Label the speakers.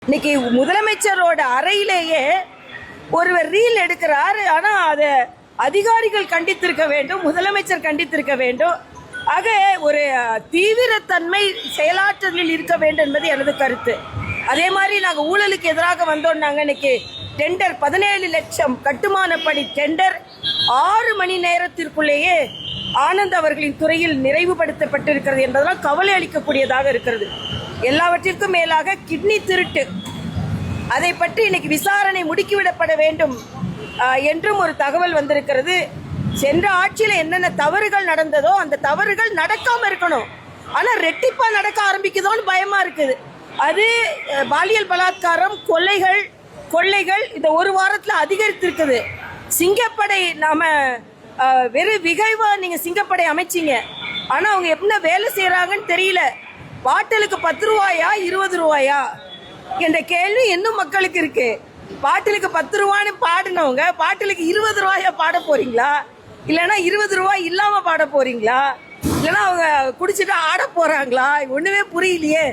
Speaker 1: இன்னைக்கு முதலமைச்சரோட அறையிலேயே ஒருவர் ரீல் எடுக்கிறார். ஆனா அதை அதிகாரிகள் கண்டித்திருக்க வேண்டும், முதலமைச்சர் கண்டித்திருக்க வேண்டும். ஆக ஒரு தீவிரத்தன்மை செயலாற்றலில் இருக்க வேண்டும் என்பது எனது கருத்து. அதே மாதிரி நாங்கள் ஊழலுக்கு எதிராக வந்தோம். நாங்கள் இன்னைக்கு டெண்டர் 17 லட்சம் கட்டுமான பணி டெண்டர் 6 மணி நேரத்திற்குள்ளேயே ஆனந்த் அவர்களின் துறையில் நிறைவுபடுத்தப்பட்டிருக்கிறது என்பதெல்லாம் கவலை அளிக்கக்கூடியதாக இருக்கிறது. எல்லாவற்றிற்கும் மேலாக கிட்னி திருட்டு, அதை பற்றி இன்னைக்கு விசாரணை முடுக்கிவிடப்பட வேண்டும் என்றும் ஒரு தகவல் வந்திருக்கிறது. சென்ற ஆட்சியில் என்னென்ன தவறுகள் நடந்ததோ அந்த தவறுகள் நடக்காம இருக்கணும். ஆனா ரெட்டிப்பா நடக்க ஆரம்பிக்குதோன்னு பயமா இருக்குது. அது பாலியல் பலாத்காரம், கொள்ளைகள் இந்த ஒரு வாரத்துல அதிகரித்திருக்குது. சிங்கப்படை நாம வெறும் விகைவா நீங்க சிங்கப்படை அமைச்சிங்க, ஆனா அவங்க என்ன வேலை செய்யறாங்கன்னு தெரியல. பாட்டிலுக்கு 10 ரூபாயா 20 ரூபாயா என்ற கேள்வி இன்னும் மக்களுக்கு இருக்கு. பாட்டிலுக்கு 10 ரூபான்னு பாடினவங்க பாட்டிலுக்கு 20 ரூபாயா பாட போறீங்களா, இல்லைன்னா 20 ரூபாய் இல்லாம பாட போறீங்களா, இல்லைன்னா அவங்க குடிச்சிட்டு ஆட போறாங்களா? ஒண்ணுமே புரியலையே.